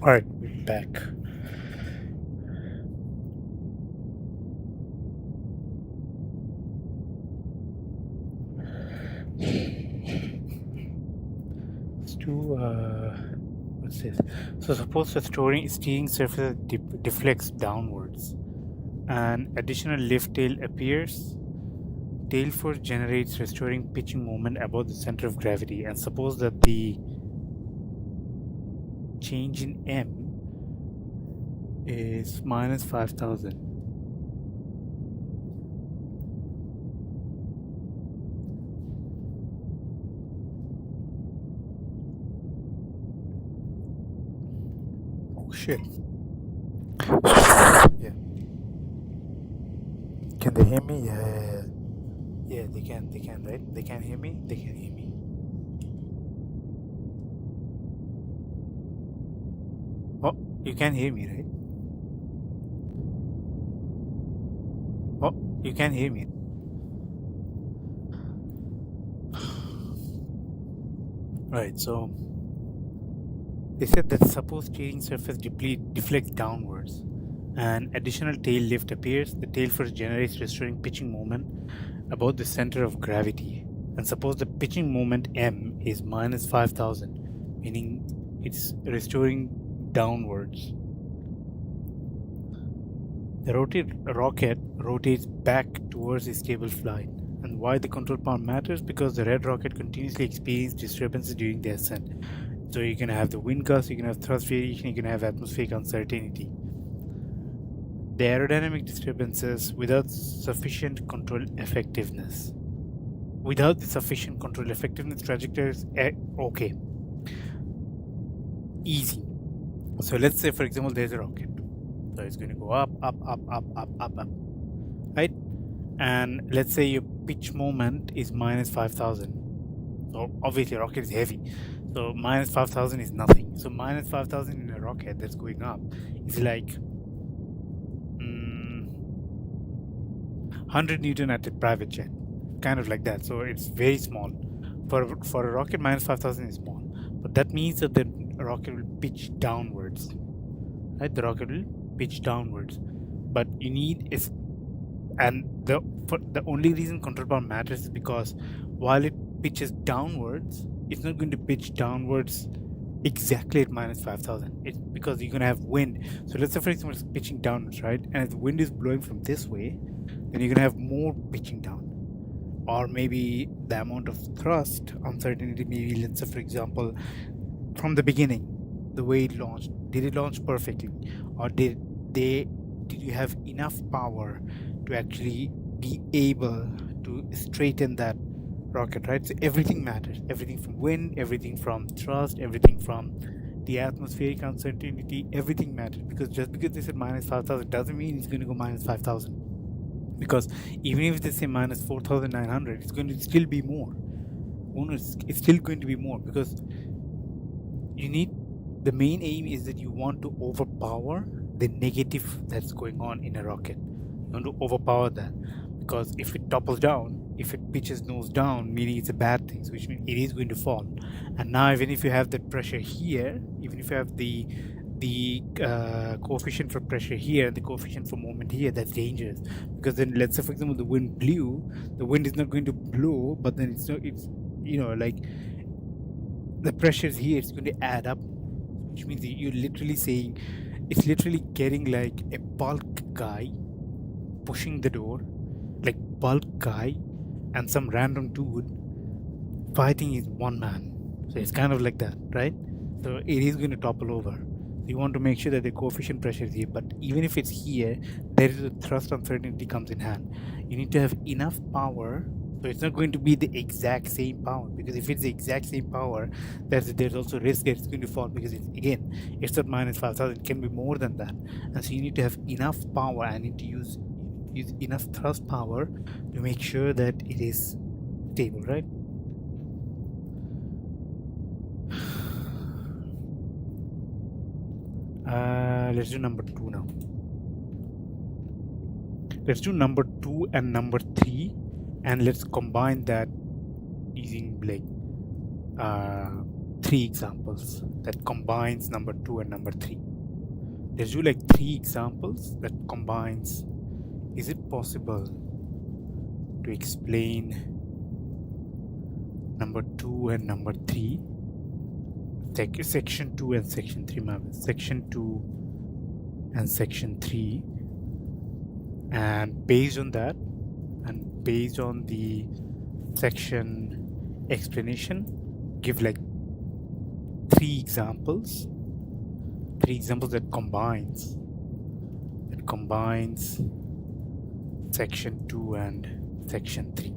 All right, we're back. Let's do what's this? So suppose the steering surface deflects downwards. An additional lift tail appears. Tail force generates restoring pitching moment above the center of gravity, and suppose that the change in M is minus 5,000. Oh shit. Yeah. Can they hear me? Yeah. Yeah, they can, right? They can hear me? They can hear me. Oh, you can hear me, right? Oh, you can hear me. Right, so they said that suppose steering surface deflects downwards. An additional tail lift appears. The tail force generates restoring pitching moment about the center of gravity. And suppose the pitching moment M is minus 5,000, meaning it's restoring downwards. The rocket rotates back towards a stable flight. And why the control power matters? Because the red rocket continuously experiences disturbances during the ascent. So you can have the wind gust, you can have thrust variation, you can have atmospheric uncertainty. The aerodynamic disturbances without sufficient control effectiveness. Without the sufficient control effectiveness, trajectories okay. Easy. So let's say, for example, there's a rocket. So it's going to go up, up, up, up, up, up, up. Right? And let's say your pitch moment is minus 5,000. So obviously, a rocket is heavy. So minus 5,000 is nothing. So minus 5,000 in a rocket that's going up is like 100 Newton at a private jet. Kind of like that. So it's very small. For a rocket, minus 5,000 is small. But that means that the rocket will pitch downwards. Right? The rocket will pitch downwards. But you need is, and the only reason control power matters is because while it pitches downwards, it's not going to pitch downwards exactly at minus 5,000. It's because you're going to have wind. So let's say, for example, it's pitching downwards, right? And if the wind is blowing from this way, then you're going to have more pitching down. Or maybe the amount of thrust uncertainty, maybe, let's say, for example, from the beginning, the way it launched, did it launch perfectly? Or did you have enough power to actually be able to straighten that rocket, right? So everything matters. Everything from wind, everything from thrust, everything from the atmospheric uncertainty, everything matters. Because just because they said minus 5,000 doesn't mean it's going to go minus 5,000. Because even if they say minus 4,900, it's going to still be more. It's still going to be more because you need, the main aim is that you want to overpower the negative that's going on in a rocket. You want to overpower that, because if it topples down, if it pitches nose down, meaning it's a bad thing, which means it is going to fall. And now even if you have that pressure here, even if you have the coefficient for pressure here and the coefficient for moment here, that's dangerous, because then let's say, for example, the wind blew, the wind is not going to blow, but then it's like the pressure is here, it's going to add up, which means you're literally saying it's literally getting like a bulk guy pushing the door, like bulk guy and some random dude fighting is one man. So it's kind of like that, right? So it is going to topple over. So you want to make sure that the coefficient pressure is here, but even if it's here, there is a thrust uncertainty comes in hand. You need to have enough power. So it's not going to be the exact same power, because if it's the exact same power, there's also risk that it's going to fall, because it's not minus 5,000, it can be more than that. And so you need to have enough power and need to use enough thrust power to make sure that it is stable, right? Let's do number 2 now. Let's do number 2 and number 3, and let's combine that using like three examples that combines number 2 and number 3. Let's do like 3 examples that combines. Is it possible to explain number 2 and number 3, section 2 and section 3, section 2 and section 3, and based on that and based on the section explanation, give like three examples that combines section 2 and section 3.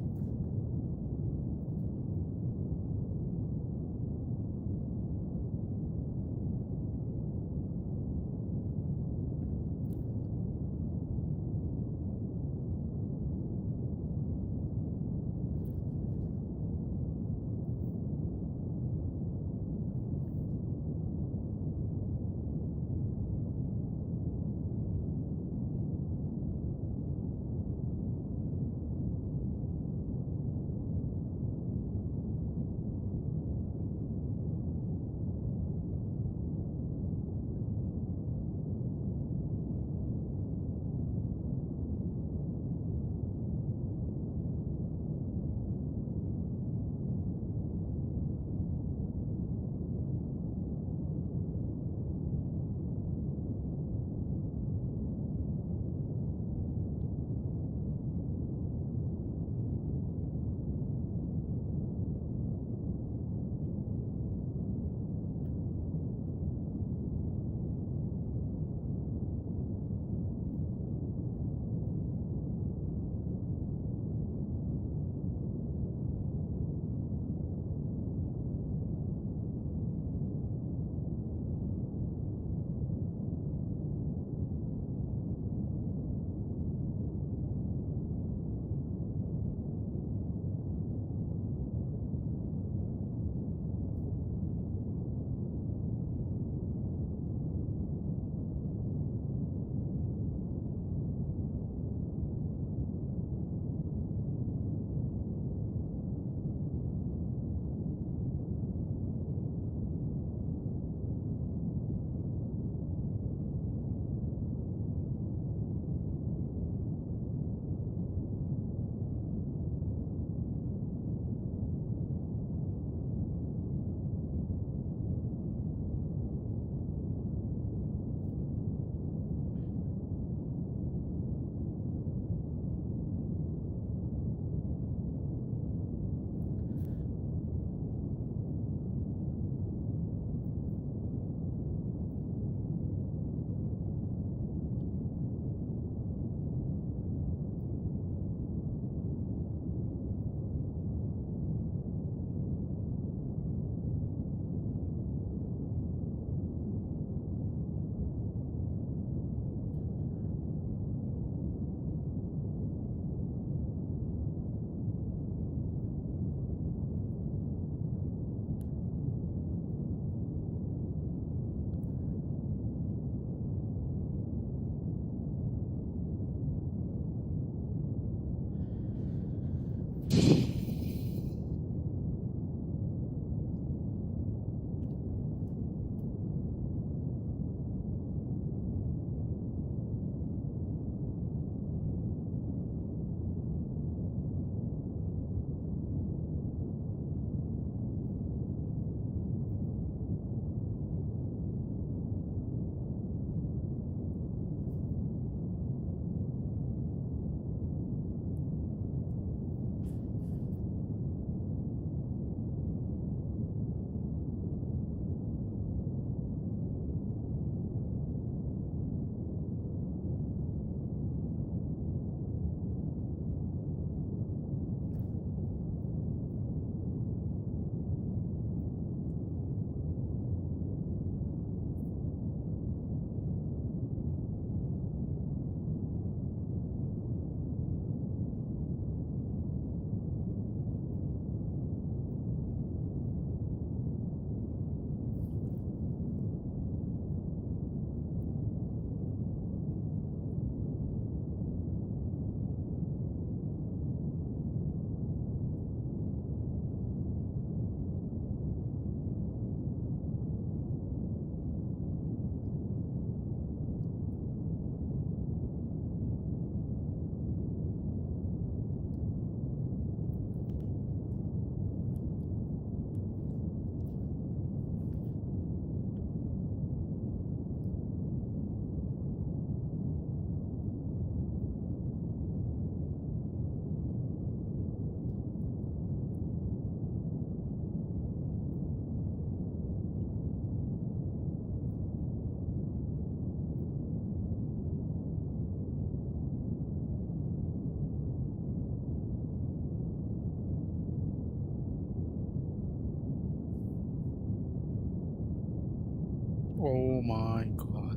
Oh my god.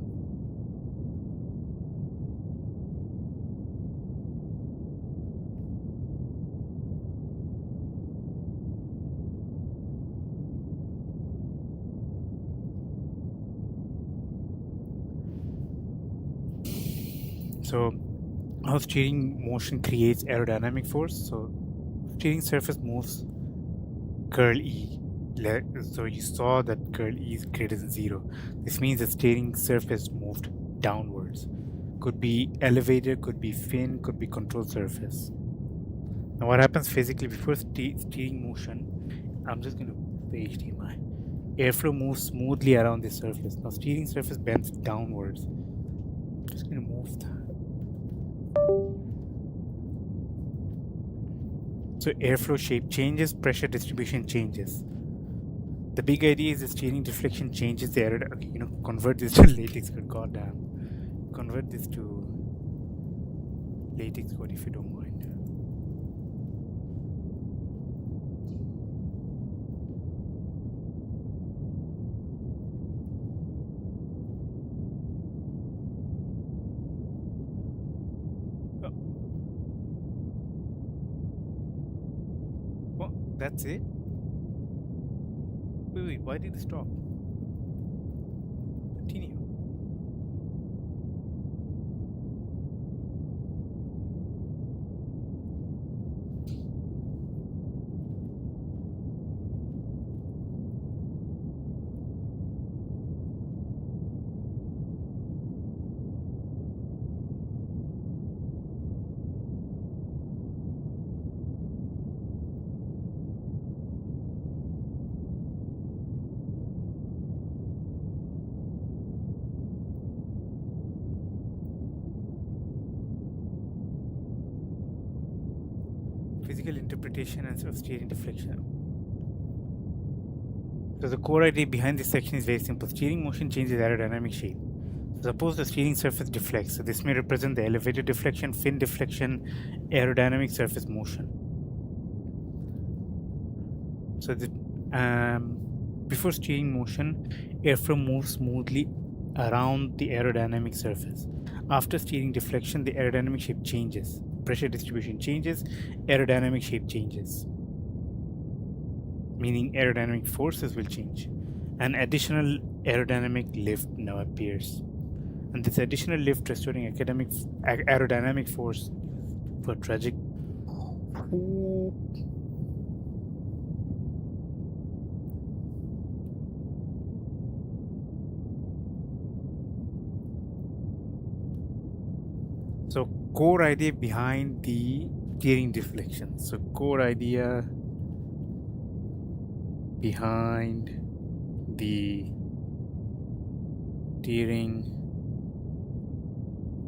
So, how steering motion creates aerodynamic force. So, steering surface moves curl E. So, you saw that curl E is greater than zero. This means the steering surface moved downwards. Could be elevator, could be fin, could be control surface. Now, what happens physically before steering motion? I'm just going to move the HDMI. Airflow moves smoothly around the surface. Now, steering surface bends downwards. Just going to move that. So, airflow shape changes, pressure distribution changes. The big idea is the steering deflection changes the air. Okay, convert this to latex code. Goddamn, convert this to latex code if you don't mind. Oh, that's it. Wait, why did it stop? Continue. Physical interpretation and of steering deflection. So the core idea behind this section is very simple. Steering motion changes aerodynamic shape. So suppose the steering surface deflects. So this may represent the elevator deflection, fin deflection, aerodynamic surface motion. So before steering motion, airflow moves smoothly around the aerodynamic surface. After steering deflection, the aerodynamic shape changes. Pressure distribution changes, aerodynamic shape changes. Meaning aerodynamic forces will change. An additional aerodynamic lift now appears. And this additional lift restoring aerodynamic force for tragic. So core idea behind the steering deflection. So core idea behind the steering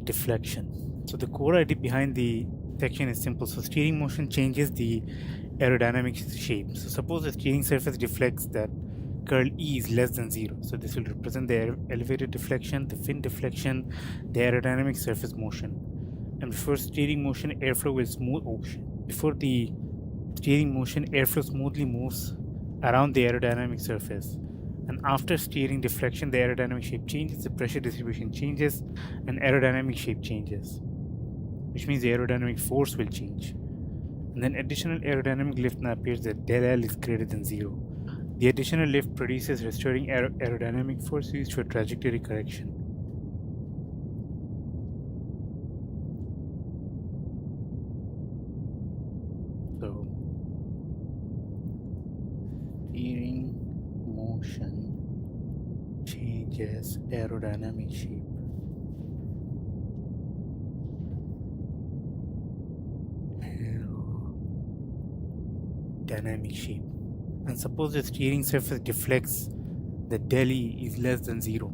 deflection. So the core idea behind the section is simple. So steering motion changes the aerodynamic shape. So suppose the steering surface deflects, that curl E is less than zero. So this will represent the elevator deflection, the fin deflection, the aerodynamic surface motion. And before steering motion, airflow will smooth. Before the steering motion, airflow smoothly moves around the aerodynamic surface. And after steering deflection, the aerodynamic shape changes, the pressure distribution changes, and aerodynamic shape changes, which means the aerodynamic force will change. And then additional aerodynamic lift now appears that del L is greater than zero. The additional lift produces restoring aerodynamic force used for trajectory correction. So, steering motion changes aerodynamic shape. Aerodynamic shape. And suppose the steering surface deflects, the del E is less than zero.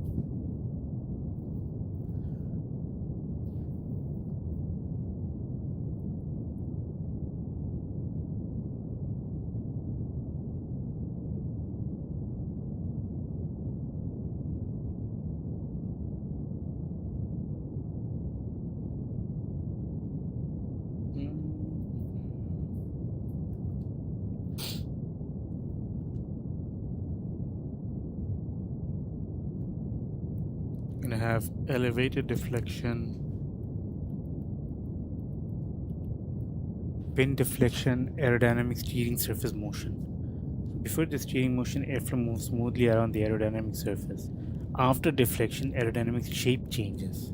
gonna have elevated deflection, wind deflection, aerodynamic steering surface motion. Before the steering motion, airflow moves smoothly around the aerodynamic surface. After deflection, aerodynamic shape changes.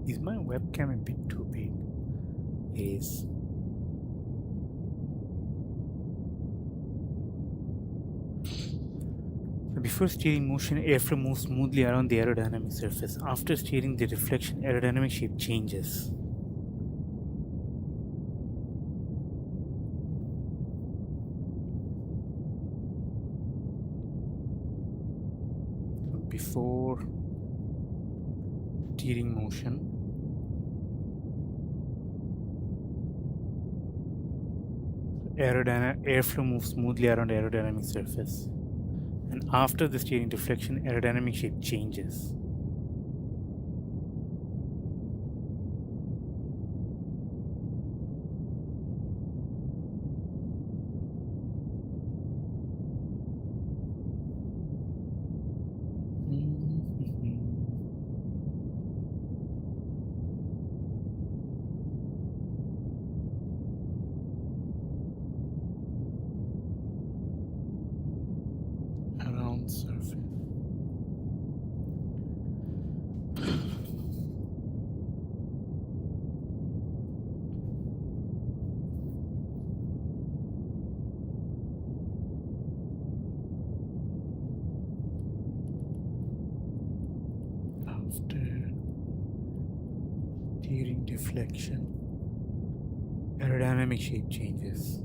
Is my webcam a bit too big? It is. Before steering motion, airflow moves smoothly around the aerodynamic surface. After steering the deflection, aerodynamic shape changes. Before steering motion, airflow moves smoothly around aerodynamic surface. And after the steering deflection, aerodynamic shape changes. Around surface. After steering deflection, aerodynamic shape changes.